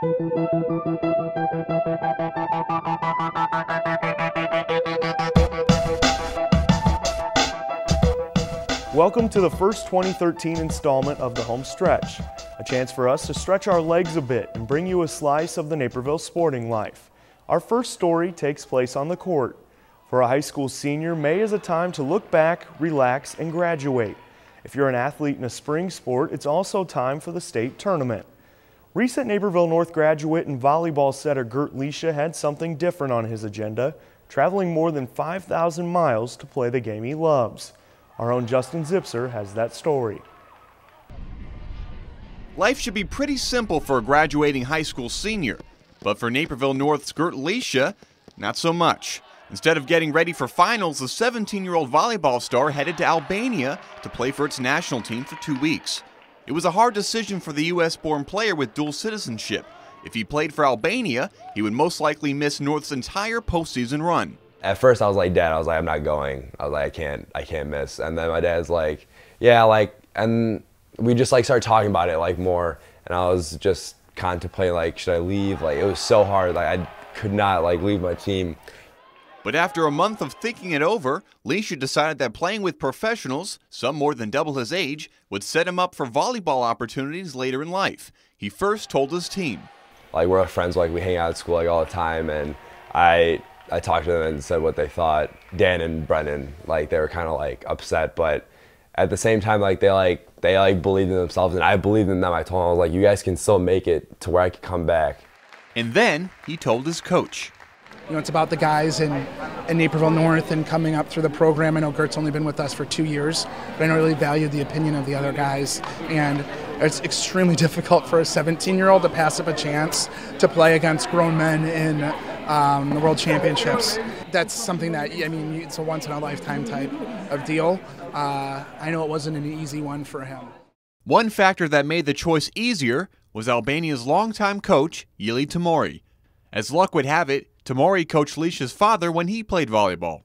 Welcome to the first 2013 installment of the Home Stretch, a chance for us to stretch our legs a bit and bring you a slice of the Naperville sporting life. Our first story takes place on the court. For a high school senior, May is a time to look back, relax, and graduate. If you're an athlete in a spring sport, it's also time for the state tournament. Recent Naperville North graduate and volleyball setter Gert Lisha had something different on his agenda, traveling more than 5,000 miles to play the game he loves. Our own Justin Zipser has that story. Life should be pretty simple for a graduating high school senior, but for Naperville North's Gert Lisha, not so much. Instead of getting ready for finals, the 17-year-old volleyball star headed to Albania to play for its national team for 2 weeks. It was a hard decision for the U.S.-born player with dual citizenship. If he played for Albania, he would most likely miss North's entire postseason run. At first I was like, Dad, I'm not going. I was like, I can't miss. And then my dad's like, yeah, and we just started talking about it more. And I was just contemplating should I leave? It was so hard, I could not leave my team. But after a month of thinking it over, Lisha decided that playing with professionals, some more than double his age, would set him up for volleyball opportunities later in life. He first told his team. We're friends, we hang out at school all the time, and I talked to them and said what they thought. Dan and Brennan, they were kind of upset, but at the same time, they believed in themselves, and I believed in them. I told them, I was you guys can still make it to where I could come back. And then he told his coach. It's about the guys in Naperville North and coming up through the program. I know Gert's only been with us for 2 years, but I really valued the opinion of the other guys. And it's extremely difficult for a 17-year-old to pass up a chance to play against grown men in the World Championships. That's something that, it's a once-in-a-lifetime type of deal. I know it wasn't an easy one for him. One factor that made the choice easier was Albania's longtime coach, Yili Tamori. As luck would have it, Tamori coached Lisha's father when he played volleyball.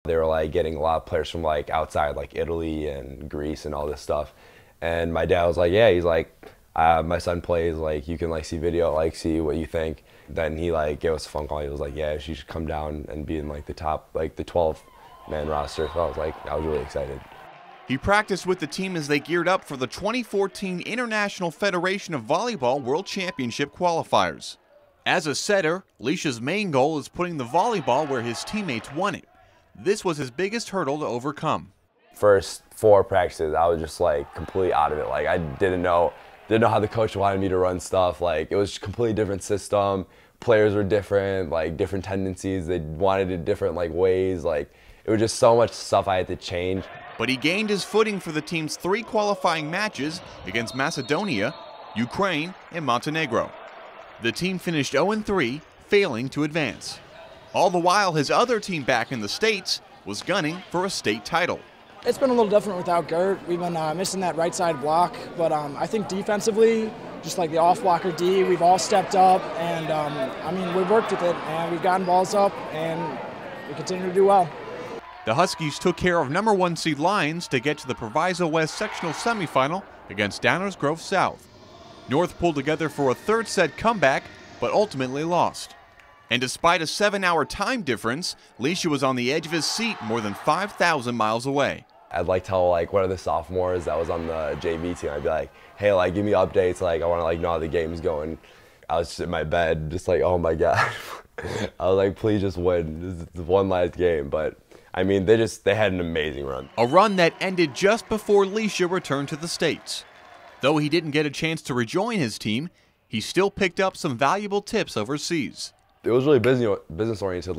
They were getting a lot of players from outside, Italy and Greece and all this stuff. And my dad was yeah, he's my son plays, you can see video, see what you think. Then he gave us a phone call. He was yeah, she should come down and be in the top, the 12-man roster. So I was really excited. He practiced with the team as they geared up for the 2014 International Federation of Volleyball World Championship qualifiers. As a setter, Lisha's main goal is putting the volleyball where his teammates want it. This was his biggest hurdle to overcome. First 4 practices, I was just completely out of it. I didn't know how the coach wanted me to run stuff. It was a completely different system. Players were different, different tendencies. They wanted it different ways. It was just so much stuff I had to change. But he gained his footing for the team's 3 qualifying matches against Macedonia, Ukraine, and Montenegro. The team finished 0-3, failing to advance. All the while, his other team back in the States was gunning for a state title. It's been a little different without Gert. We've been missing that right side block, but I think defensively, just the off-blocker D, we've all stepped up, and we've worked with it, and we've gotten balls up, and we continue to do well. The Huskies took care of #1 seed Lions to get to the Proviso West sectional semifinal against Downers Grove South. North pulled together for a third set comeback, but ultimately lost. And despite a 7-hour time difference, Lisha was on the edge of his seat more than 5,000 miles away. I'd tell one of the sophomores that was on the JV team, I'd be hey, give me updates, I want to know how the game's going. I was just in my bed, just oh my God. I was please just win. This is one last game, but they had an amazing run. A run that ended just before Lisha returned to the States. Though he didn't get a chance to rejoin his team, he still picked up some valuable tips overseas. It was really business-oriented,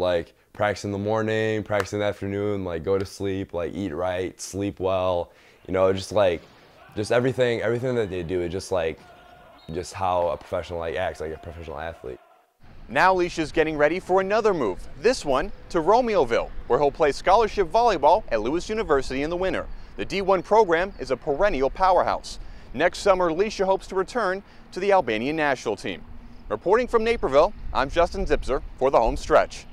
practice in the morning, practice in the afternoon, go to sleep, eat right, sleep well, just everything that they do is just how a professional acts like a professional athlete. Now Lisha's getting ready for another move, this one to Romeoville, where he'll play scholarship volleyball at Lewis University in the winter. The D1 program is a perennial powerhouse. Next summer, Lisha hopes to return to the Albanian National team. Reporting from Naperville, I'm Justin Zipser for the Home Stretch.